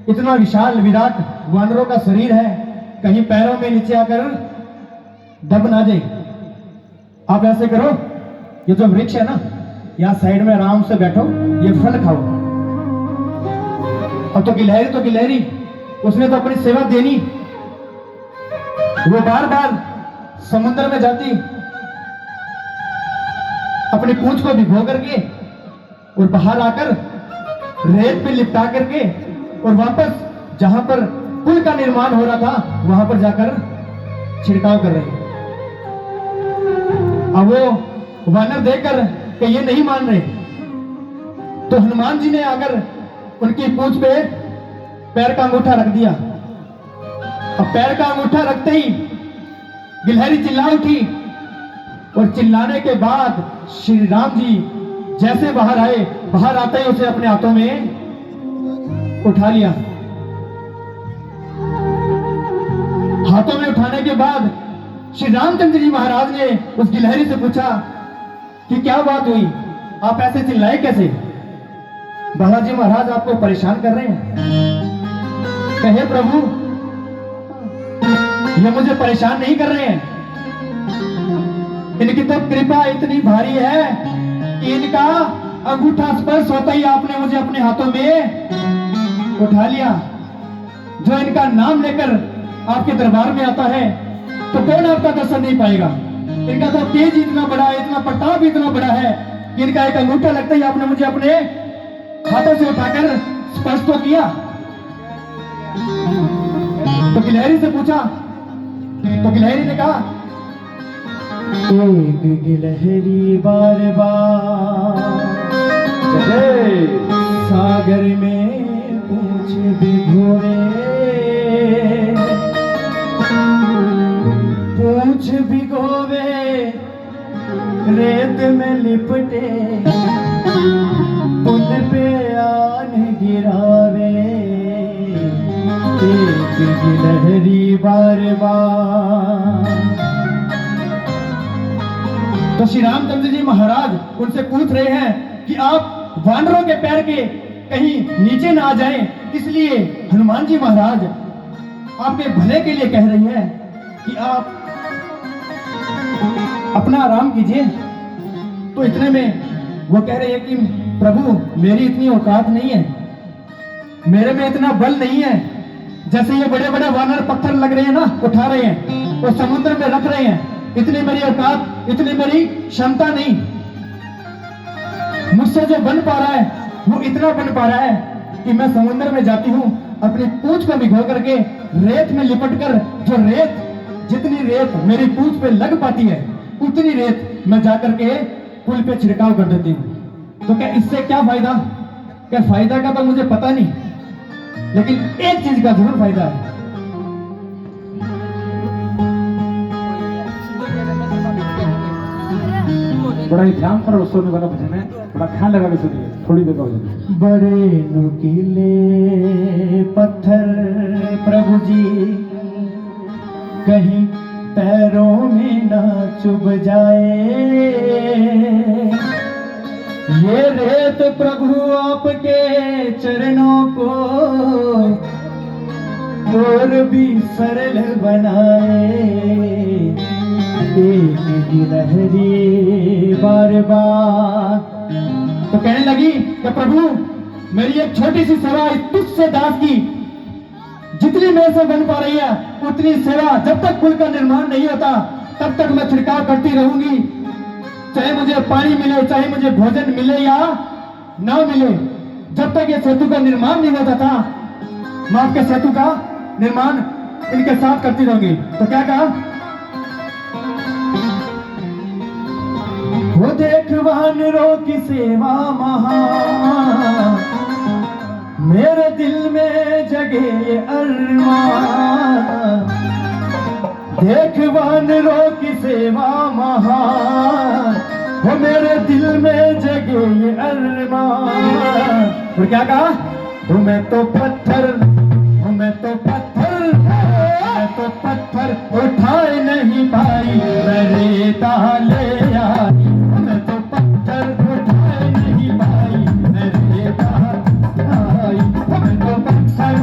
इतना विशाल विराट वानरों का शरीर है, कहीं पैरों में नीचे आकर दब ना जाए। आप ऐसे करो, ये जो वृक्ष है ना, यहाँ साइड में आराम से बैठो, ये फल खाओ। अब तो गिलहरी उसने तो अपनी सेवा देनी। वो बार बार समुद्र में जाती, अपनी पूंछ को भिगो करके और बाहर आकर रेत पे लिपटा करके और वापस जहां पर पुल का निर्माण हो रहा था वहां पर जाकर छिड़काव कर रही। अब वो वानर देखकर कि ये नहीं मान रहे, तो हनुमान जी ने आकर उनकी पूंछ पे पैर का अंगूठा रख दिया। अब पैर का अंगूठा रखते ही गिलहरी चिल्ला उठी और चिल्लाने के बाद श्री राम जी जैसे बाहर आए, बाहर आते ही उसे अपने हाथों में उठा लिया। हाथों में उठाने के बाद श्री रामचंद्र जी महाराज ने उस गिलहरी से पूछा कि क्या बात हुई, आप ऐसे चिल्लाए कैसे? बालाजी महाराज आपको परेशान कर रहे हैं। कहे प्रभु, ये मुझे परेशान नहीं कर रहे हैं, इनकी तो कृपा इतनी भारी है कि इनका अंगूठा स्पर्श होता ही आपने मुझे अपने हाथों में उठा लिया। जो इनका नाम लेकर आपके दरबार में आता है तो कौन आपका दर्शन नहीं पाएगा? इनका तो तेज इतना बड़ा है, इतना प्रताप इतना बड़ा है कि इनका एक अंगूठा लगता ही आपने मुझे अपने हाथों से उठाकर स्पर्श तो किया। तो गिलहरी से पूछा, तो गिलहरी ने कहा, एक गिलहरी बार बार सागर में पूछ भिगोए, पूछ भिगोवे रेत में लिपटे, पुल पे आन गिरावे, एक गिलहरी बार बार। तो श्री रामचंद्र जी महाराज उनसे पूछ रहे हैं कि आप वानरों के पैर के कहीं नीचे ना आ जाएं, इसलिए हनुमान जी महाराज आपके भले के लिए कह रही है कि आप अपना आराम कीजिए। तो इतने में वो कह रहे हैं कि प्रभु, मेरी इतनी औकात नहीं है, मेरे में इतना बल नहीं है। जैसे ये बड़े बड़े वानर पत्थर लग रहे हैं ना, उठा रहे हैं और समुद्र में रख रहे हैं, इतनी मेरी औकात, इतनी मेरी क्षमता नहीं। मुझसे जो बन पा रहा है वो इतना बन पा रहा है कि मैं समुद्र में जाती हूँ, अपनी पूंछ को भिगो करके रेत में लिपट कर, जो रेत, जितनी रेत मेरी पूंछ पे लग पाती है उतनी रेत मैं जाकर के पुल पे छिड़काव कर देती हूँ। तो क्या इससे क्या फायदा? क्या फायदा का तो मुझे पता नहीं, लेकिन एक चीज का जरूर फायदा है। बड़ा ही ध्यान पर सुनने वाला भजन है, बड़ा ध्यान लगा के सुनिए, थोड़ी देर का भजन। बड़े नुकीले पत्थर प्रभु जी कहीं पैरों में ना चुभ जाए, ये रेत प्रभु आपके चरणों को और भी सरल बनाए, एक गिलहरी बार बार। तो कहने लगी कि प्रभु, मेरी एक छोटी सी सेवा तुझसे दास की, जितनी मेरे से बन पा रही है उतनी सेवा, जब तक पुल का निर्माण नहीं होता तब तक मैं छिड़काव करती रहूंगी। चाहे मुझे पानी मिले, चाहे मुझे भोजन मिले या ना मिले, जब तक ये सेतु का निर्माण नहीं होता था मैं आपके सेतु का निर्माण इनके साथ करती रहूंगी। तो क्या कहा? वो देख वानरों की सेवा महान, मेरे दिल में जगे अरमान, देख वानरों की सेवा महान, वो मेरे दिल में जगे ये अरमान। और क्या कहा? मैं तो पत्थर, मैं तो पत्थर, मैं तो पत्थर उठाए नहीं पाई, मैं रेता ले आई, मैं तो पत्थर उठाए नहीं पाई, मैं रेता आई, मैं तो पत्थर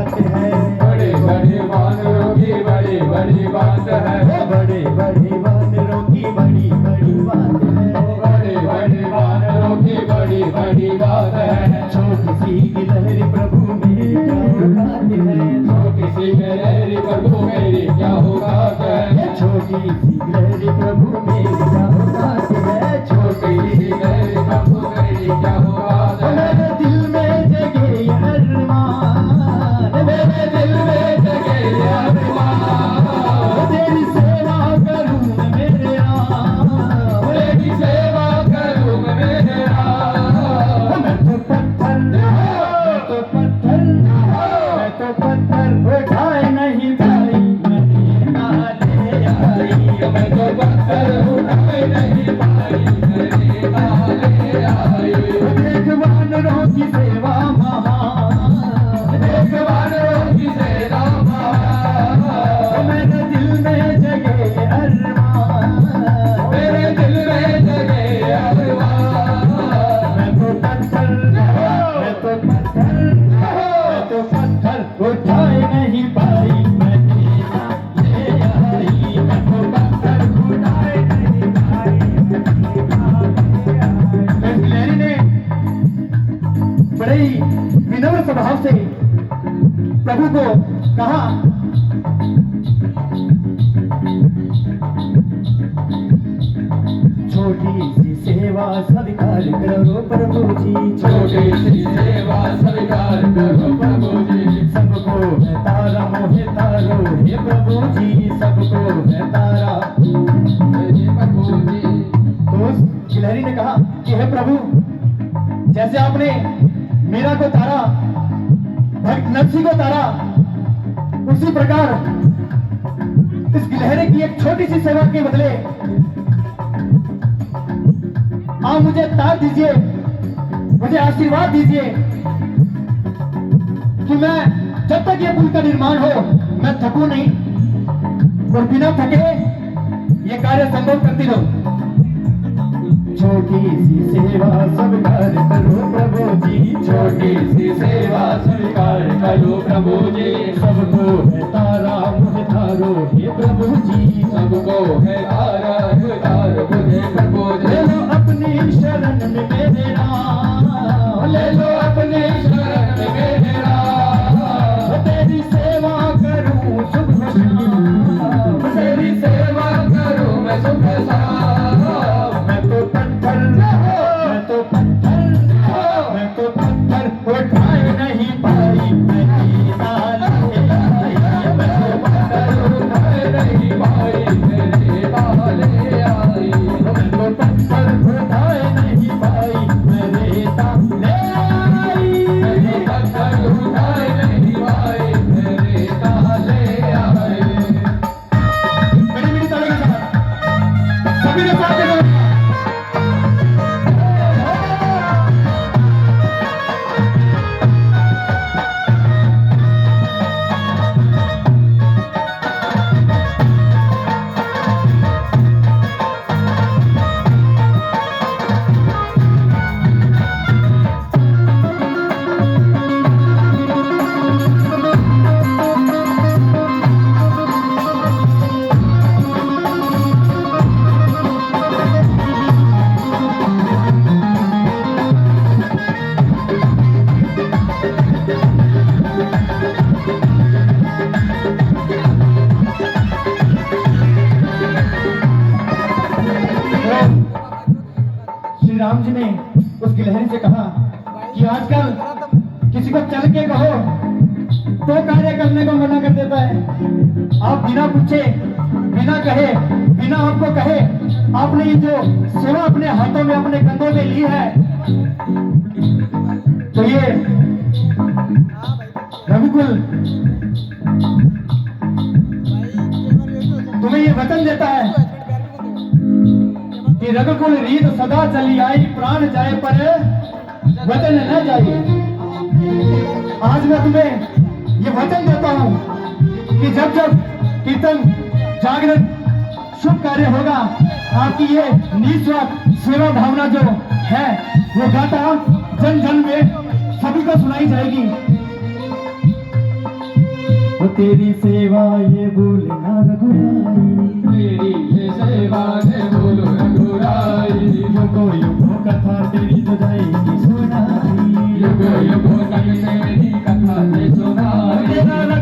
बात है। बड़े बड़े वानरों की बड़ी बड़ी बात है। बड़े बड़े वानरों की बड़ी बड़ी बात है। बड़े बड़े वानरों की बड़ी बड़ी बात है। छोटी सी गिलहरी प्रभु मेरी क्या औकात है। छोटी सी गिलहरी प्रभु मेरी क्या औकात है। छोटी सी गिलहरी प्रभु मेरी क्या औकात है। छोटी सी गिलहरी प्रभु मेरी क्या औकात है। मेरे दिल में जगे ये अरमान, मेरे दिल में जगे ये अरमान। तेरी सेवा करूं मैं मेरे राम। तेरी सेवा करूं मैं मेरे राम। मैं तो पत्थर, मैं तो पत्थर, मैं तो पत्थर उठाए नहीं पाई, मैंने नाले आई। मैं तो पत्थर उठाए नहीं पाई, मेरे नाले आई। देख वानरों की सेवा महान, देख वानरों की सेवा महान। मेरे दिल में जगे अरमान। मेरे दिल में जगे अरमान। मैं तो पत्थर, मैं तो पत्थर, मैं तो पत्थर उठाए नहीं पाई, मैंने नाले आई। मैं तो पत्थर उठाए नहीं पाई, मैंने नाले आई। इस गिलहरी ने बड़े ही विनम्र स्वभाव से प्रभु को कहा, छोटी सी सेवा स्वीकार करो प्रभु जी। छोटी सी सेवा स्वीकार करो प्रभु जी। सबको है तारा मोहे तारो, हे प्रभु जी सबको है तारा। हे प्रभु जी। तो उस गिलहरी ने कहा कि हे प्रभु, जैसे आपने मीरा को तारा, भक्त नरसी को तारा, उसी प्रकार इस गिलहरी की एक छोटी सी सेवा के बदले आप मुझे तार दीजिए, मुझे आशीर्वाद दीजिए कि मैं जब तक ये पुल का निर्माण हो मैं थकूं नहीं और बिना थके ये कार्य संभव करती रहूं। छोटी सी सेवा स्वीकार करो प्रभु जी। छोटी सी सेवा स्वीकार करो प्रभु जी। सबको है तारा मुझे तारो, हे प्रभु जी सबको है तारा उतार मुझे प्रभु ले जी। लो अपनी शरण में मेरे राम। ले लो अपने शरण में मेरे राम। तेरी सेवा करूं सुबह शाम। तेरी सेवा करूं मैं सुबह शाम। मैं तो पत्थर, मैं तो पत्थर, मैं तो पत्थर उठाए नहीं पाई, मेरी नाले आई। मैं तो पत्थर उठाए नहीं पाई, मेरे नाले आई। मैं तो पत्थर उठाए नहीं पाई, मेरे नाले आई। मेरे पत्थर उठाए नहीं पाई, मेरे नाले आई। बड़ी बड़ी ताली के साथ सभी ने साथ में बोलो। श्री राम जी ने उस गिलहरी से कहा कि आजकल किसी को चल के कहो तो कार्य करने को मना कर देता है। आप बिना पूछे, बिना कहे, बिना आपको कहे आपने ये जो सेवा अपने हाथों में, अपने कंधों में ली है, तो ये रघुकुल तुम्हें ये वचन देता है कि रघुकुल रीत सदा चली आई, प्राण जाए पर वचन न जाए। आज मैं तुम्हें ये वचन देता हूं कि जब जब कीर्तन, जागरण, शुभ कार्य होगा, आपकी ये निस्वार्थ सेवा भावना जो है वो गाथा जन जन में सभी को सुनाई जाएगी। वो तेरी सेवा ये भूलना रघुराई, तेरी ये सेवा ने बोलो रघुराई, युगो युगो कथा तेरी तो जाएगी सुनाई, युगो युगो तक तेरी कथा ने सुनाई। तेरा